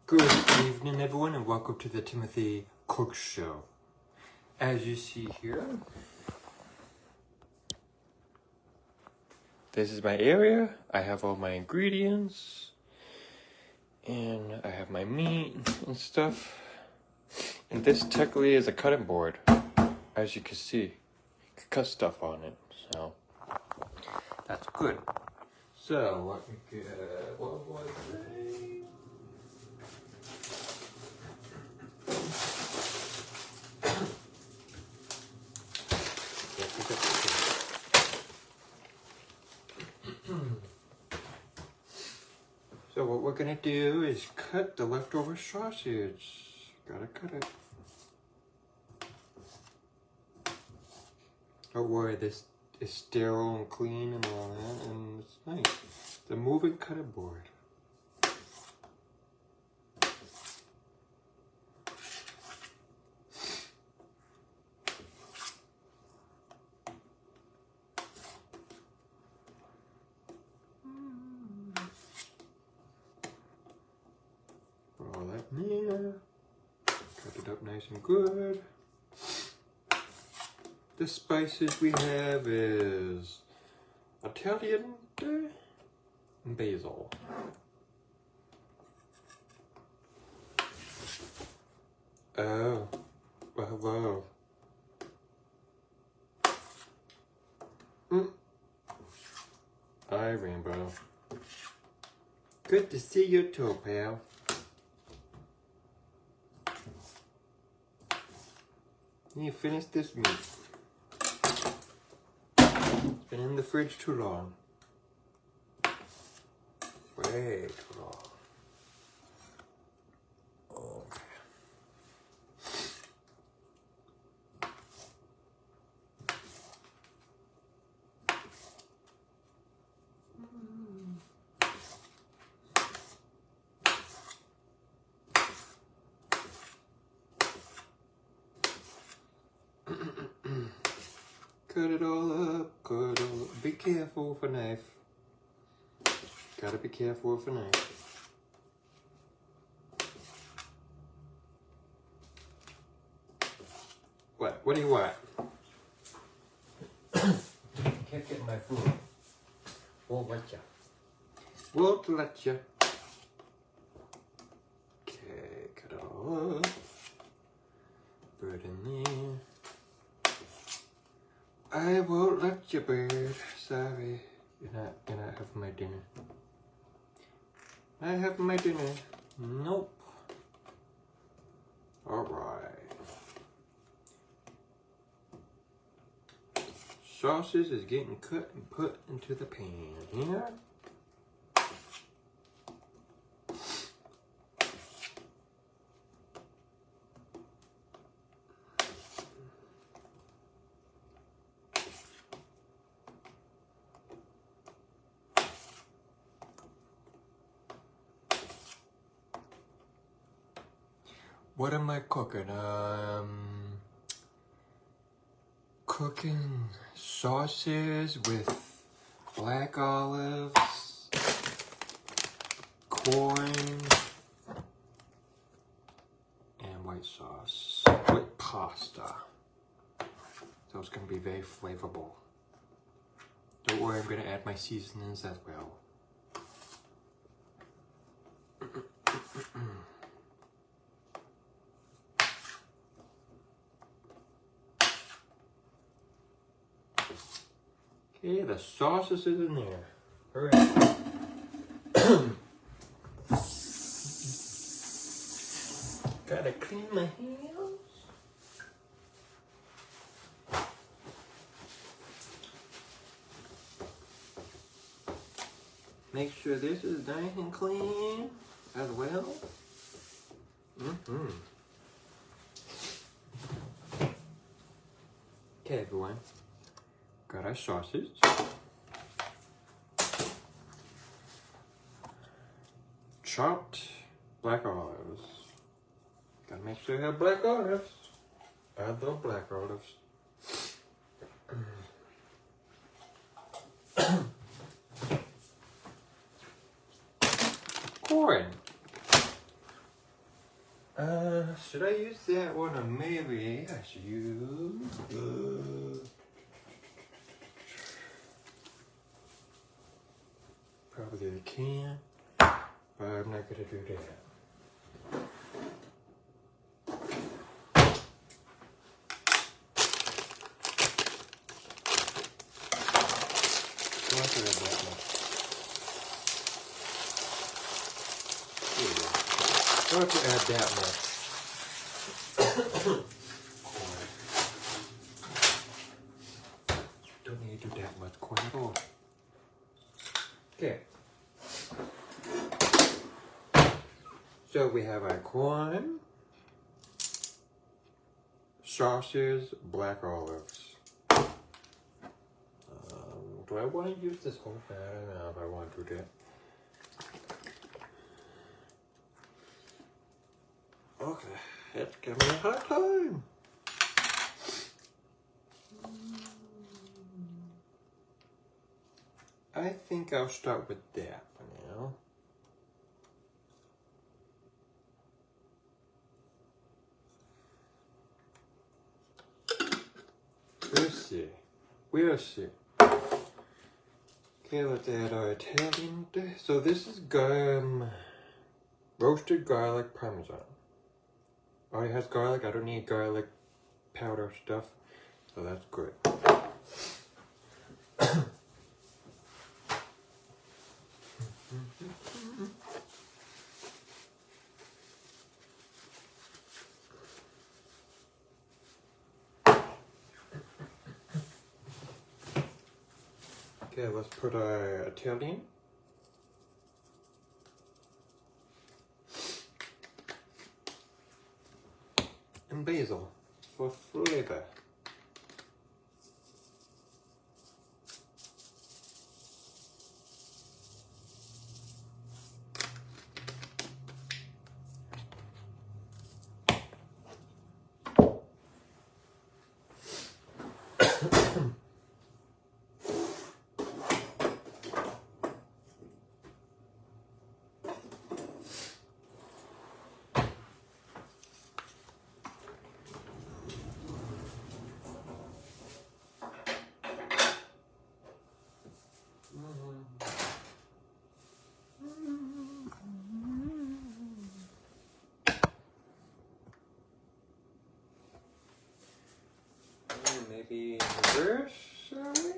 Good evening, everyone, and welcome to the Timothy Cook Show. As you see here, this is my area. I have all my ingredients, and I have my meat and stuff. And this technically is a cutting board, as you can see. You can cut stuff on it, so that's good. So let me get what was it? So what we're gonna do is cut the leftover sausage. Gotta cut it. Don't worry, this is sterile and clean and all that, and it's nice. The moving cutting board. All that there. Cut it up nice and good. The spices we have is Italian and basil. Oh, well, hello. Hi, Rainbow. Good to see you too, pal. You finished this meat. It's been in the fridge too long. Way too long. Okay. Cut it all up, cut it all up. Be careful with a knife. Gotta be careful with a knife. What? What do you want? Can't get my food. Won't let ya. Won't let ya. Okay, cut it all up. Bird in there. I won't let you, bird. Sorry. You're not gonna have my dinner. I have my dinner. Nope. Alright. Sausage is getting cut and put into the pan here. What am I cooking? Cooking sauces with black olives, corn, and white sauce with pasta. So it's gonna be very flavorful. Don't worry, I'm gonna add my seasonings as well. Okay, the sauces is in there. Hurry up. Gotta clean my hands. Make sure this is nice and clean as well. Okay, everyone. Got our sausage. Chopped black olives. Gotta make sure you have black olives. I love black olives. Corn. Should I use that one or maybe I should use probably the can, but I'm not gonna do that. I'll have that much. There you go. I'll have to add that much. Don't need to do that much corn at all. Okay. So we have our corn, sauces, black olives. Do I want to use this whole thing? I don't know if I want to do that. Okay, it's giving me a hard time. I think I'll start with that for now. We'll see. We'll see. Okay, let's add our Italian. So this is roasted garlic parmesan. Already has garlic. I don't need garlic powder stuff, so that's good. Okay, let's put our Italian. And basil for flavor. Maybe in reverse, shall we?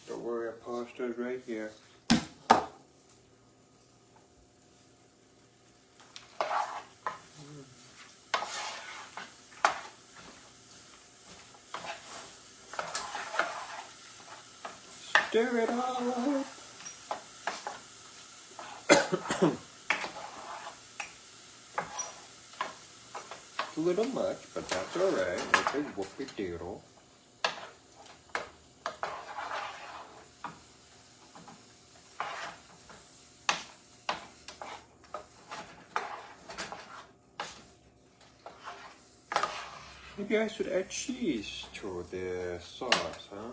Don't worry, our pasta's right here. Stir it all up. It's a little much, but that's alright. It's a whoopie doodle. Maybe I should add cheese to the sauce, huh?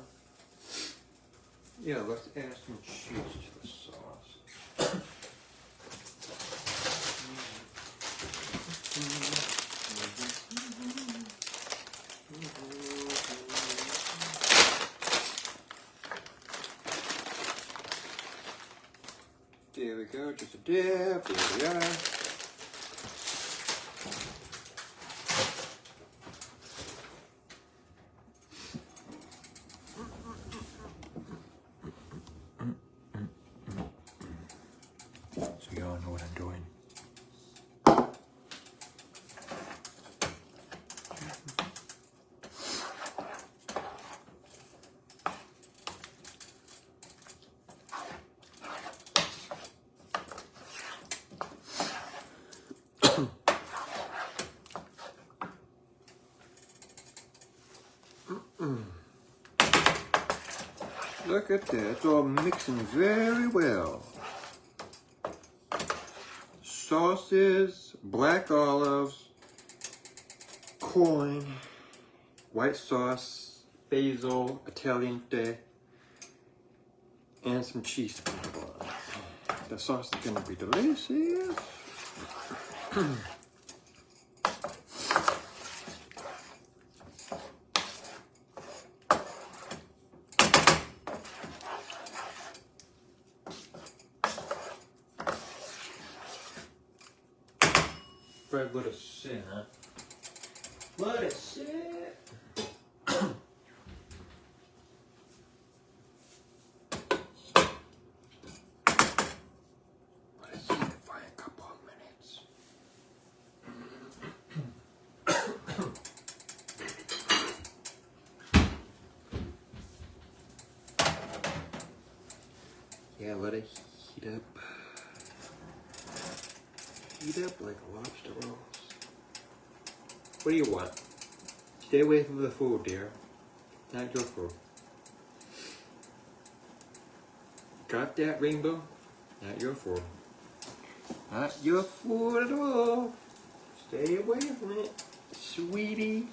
Yeah, let's add some cheese to the sauce. There we go, just a dip, there we are. So y'all know what I'm doing. Look at that. It's all mixing very well. Sauces, black olives, corn, white sauce, basil, Italian, and some cheese. The sauce is gonna be delicious. Bread, let it sit, huh? Let it sit. Yeah, let it heat up. Heat up like lobster rolls. What do you want? Stay away from the food, dear. Not your food. Got that, Rainbow? Not your food. Not your food at all. Stay away from it, sweetie.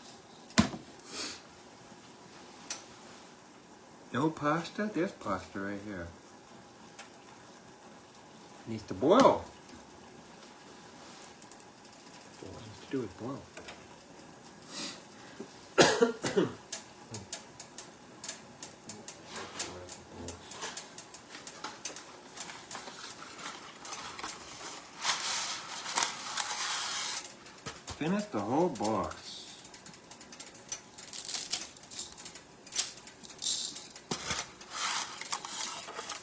No pasta? There's pasta right here. Needs to boil. All it needs to do is boil. Finish the whole box.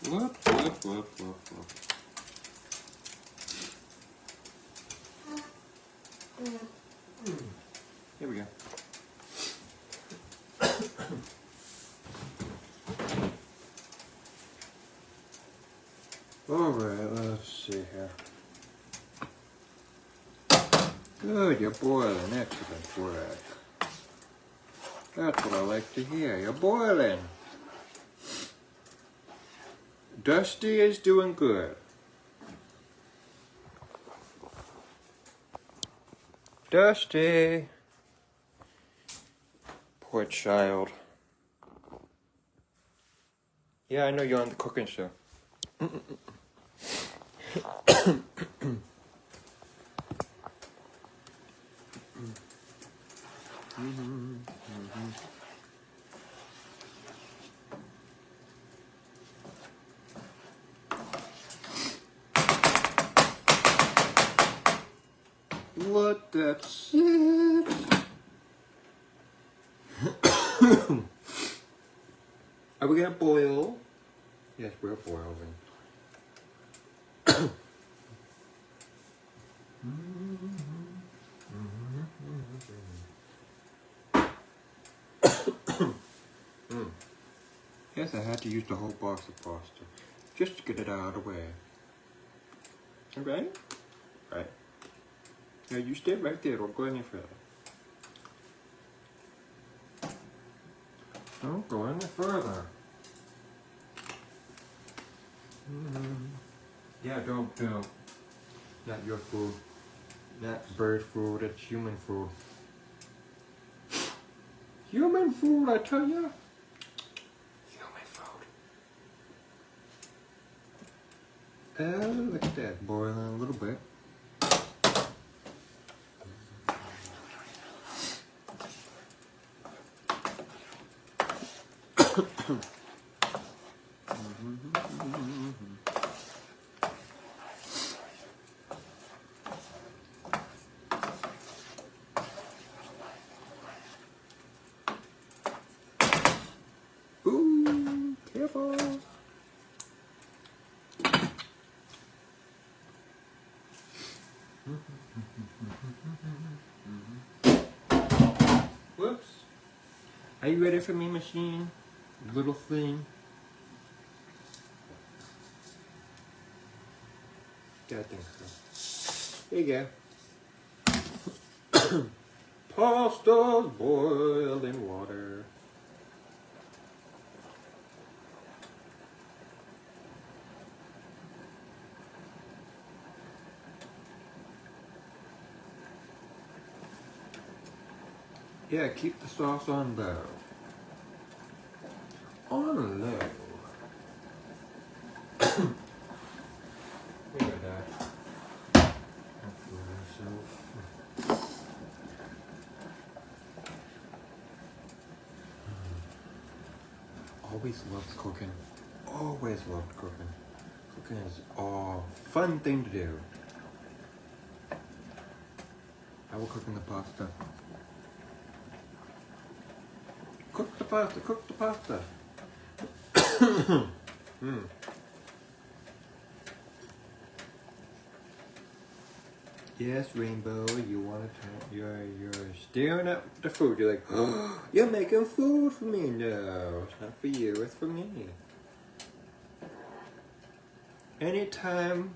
Whoop, whoop, whoop, whoop, whoop. Here we go. All right, let's see here. Good, you're boiling. Excellent work. That's what I like to hear. You're boiling. Dusty is doing good. Dusty. Poor child. Yeah, I know you're on the cooking show. Let that sit. Are we gonna boil? Yes, we're boiling. Yes, I had to use the whole box of pasta just to get it out of the way. Alright? Right. Now you stay right there, don't go any further. Don't go any further. Yeah, don't. Not your food. Not bird food, it's human food. Human food, I tell ya. Human food. Look at that, boiling a little bit. Ooh, careful. Whoops. Are you ready for me, machine? Little thing. Yeah, I think so. Here you go. Pasta's boiling water. Yeah, keep the sauce on low. On low. Look at that. Always loved cooking. Always loved cooking. Cooking is a fun thing to do. I will cook in the pasta. Cook the pasta, cook the pasta. Yes, Rainbow, you want to you're staring at the food. You're like, oh, you're making food for me. No, it's not for you, it's for me. Anytime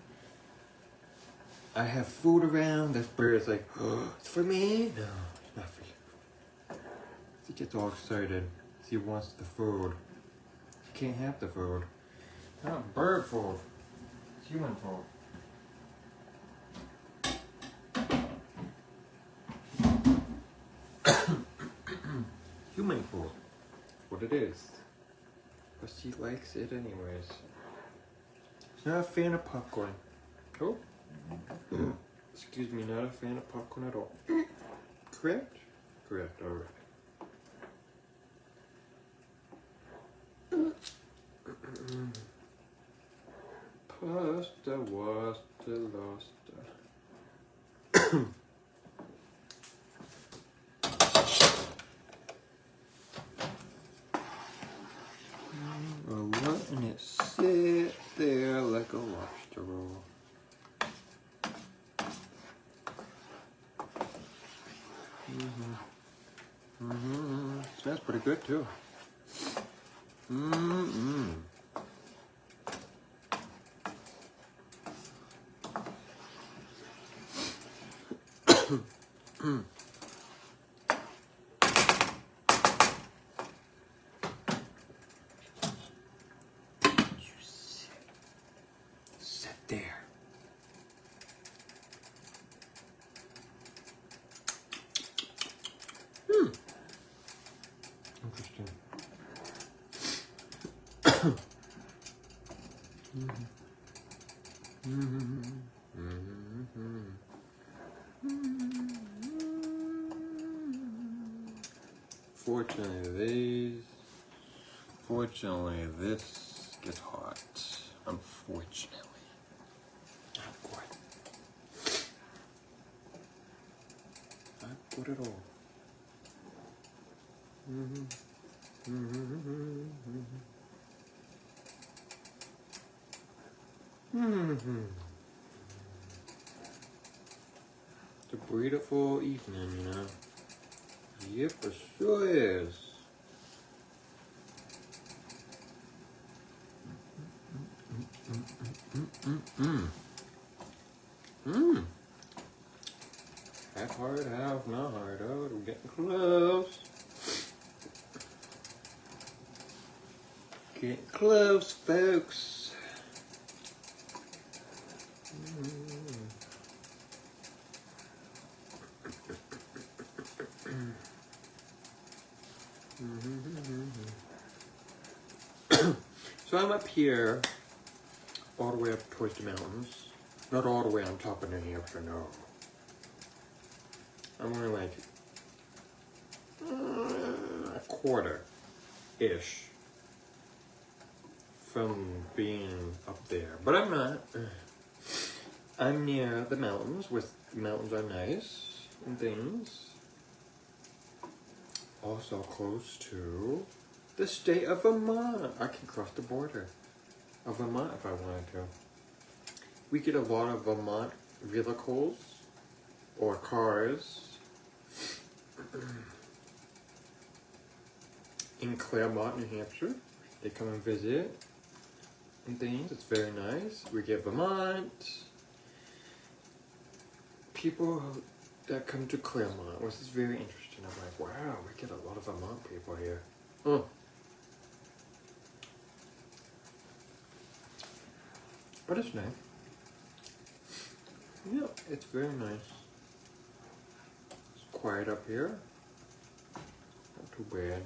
I have food around, this bird's like, oh, it's for me? No, it's not for you. He gets all excited. He wants the food. You can't have the food. Not bird food. It's human food. Human food. What it is. But she likes it anyways. She's not a fan of popcorn. Oh. Excuse me, not a fan of popcorn at all. Correct? Correct, alright. Pasta was the lost. Letting it sit there like a lobster roll. Smells pretty good too. Sit there. Interesting. Fortunately, this gets hot. Unfortunately. Not good. Not good at all. It's a beautiful evening, you know. Yep, it sure is. Half hard, half not hard. Oh, we're getting close. Getting close, folks. So I'm up here, all the way up towards the mountains. Not all the way on top of New Hampshire, no. I'm only like a quarter-ish from being up there. But I'm not. I'm near the mountains, with the mountains are nice and things. Also close to the state of Vermont. I can cross the border of Vermont if I wanted to. We get a lot of Vermont vehicles or cars in Claremont, New Hampshire. They come and visit and things. It's very nice. We get Vermont people that come to Claremont, which is very interesting. I'm like, wow, we get a lot of Vermont people here. But it's nice. Yeah, it's very nice. It's quiet up here. too bad.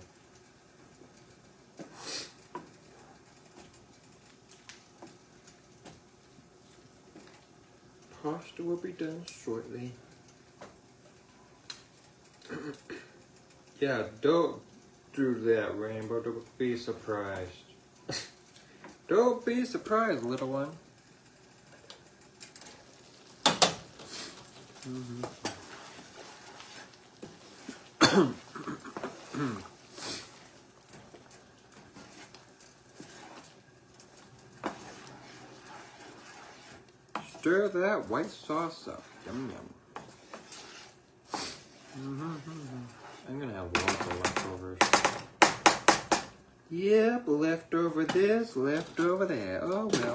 Pasta will be done shortly. Yeah, don't do that, Rainbow. Don't be surprised. Don't be surprised, little one. Stir that white sauce up. Yum yum. I'm gonna have lots of leftovers. Yep, leftover this, leftover that. Oh well.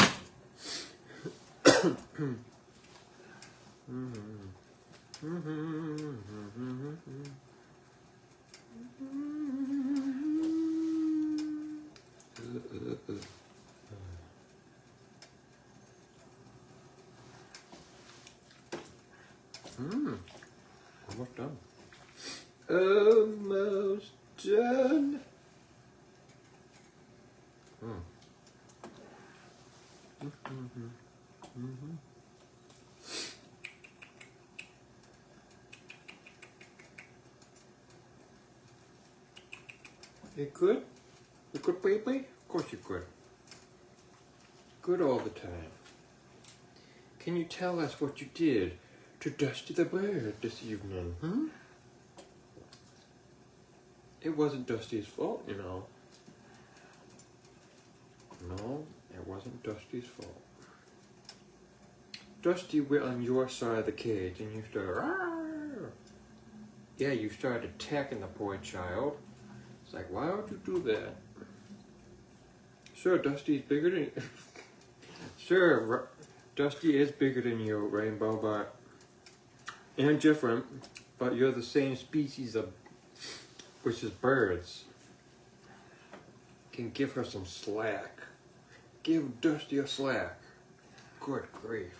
Almost done. Almost done. You good? You good, baby? Of course you're good. Good all the time. Can you tell us what you did to Dusty the Bird this evening? It wasn't Dusty's fault, you know. No, it wasn't Dusty's fault. Dusty went on your side of the cage and you started, "Arr!" Yeah, you started attacking the poor child. It's like, why would you do that? Sure, Dusty's bigger than you. Sure, Dusty is bigger than you, Rainbow, but and different, but you're the same species of, which is birds. Can give her some slack. Give Dusty a slack. Good grief.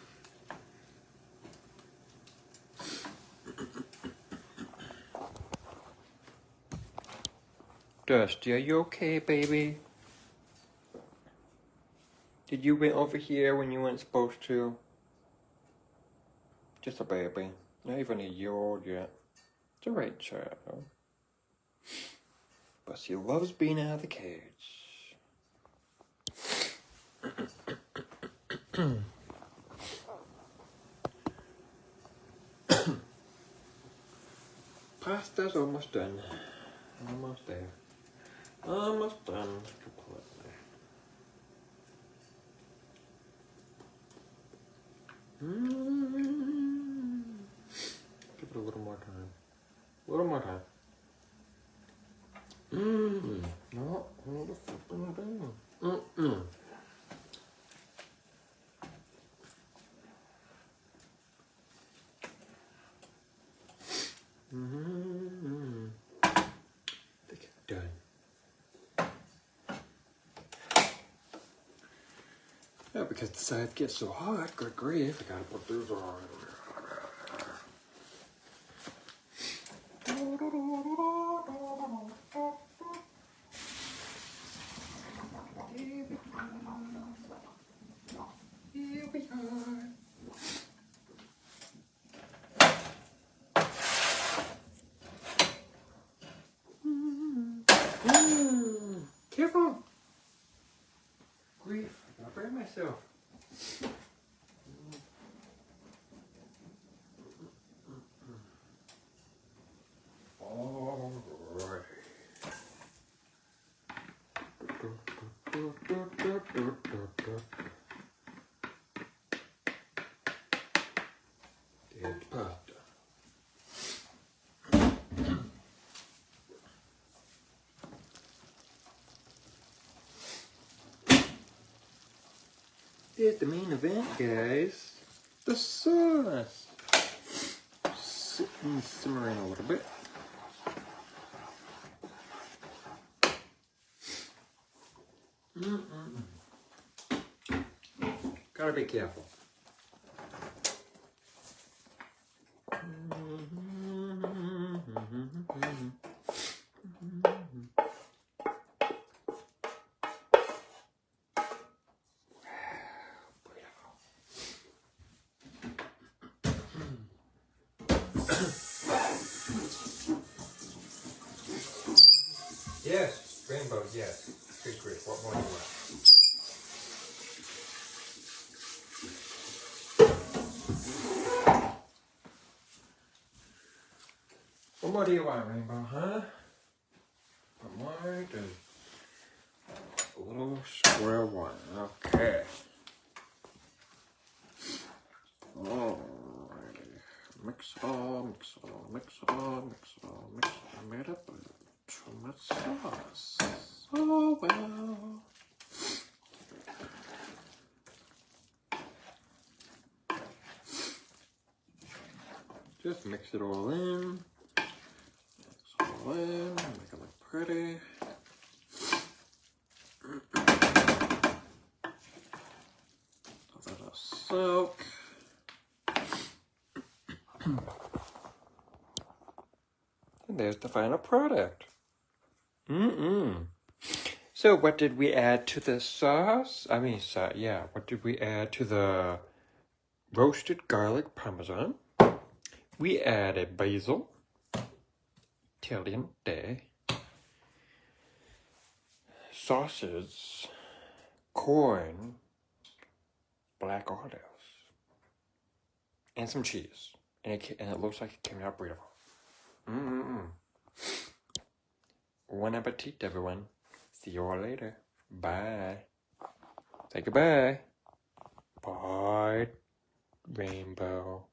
Dusty, are you okay, baby? Did you went over here when you weren't supposed to? Just a baby. Not even a year old yet. It's a right child. But she loves being out of the cage. Pasta's almost done. Almost there. Almost done completely. Give it a little more time. A little more time. No, hold the flipping down. I think it's done. Yeah, because the sides get so hot, good grief, I gotta put these on. Here we are. Careful! Grief, I'll burn myself. All right. There's pasta. Here's the main event, guys. The sauce. Sitting simmering a little bit. Gotta be careful. Yes, rainbow, yes. Good grief, what more do you want? What more do you want, rainbow, huh? What more do a little square one, okay. Alrighty. Mix it all, mix it all, mix it all, mix it all, mix it all. I made up too much sauce. Oh well. Just mix it all in. Mix it all in, make it look pretty. Let us soak. And there's the final product. So what did we add to the sauce? What did we add to the roasted garlic parmesan? We added basil, tagliente, sauces, corn, black olives, and some cheese. And it looks like it came out beautiful. Bon appetit, everyone. See you all later. Bye. Say goodbye. Bye, Rainbow.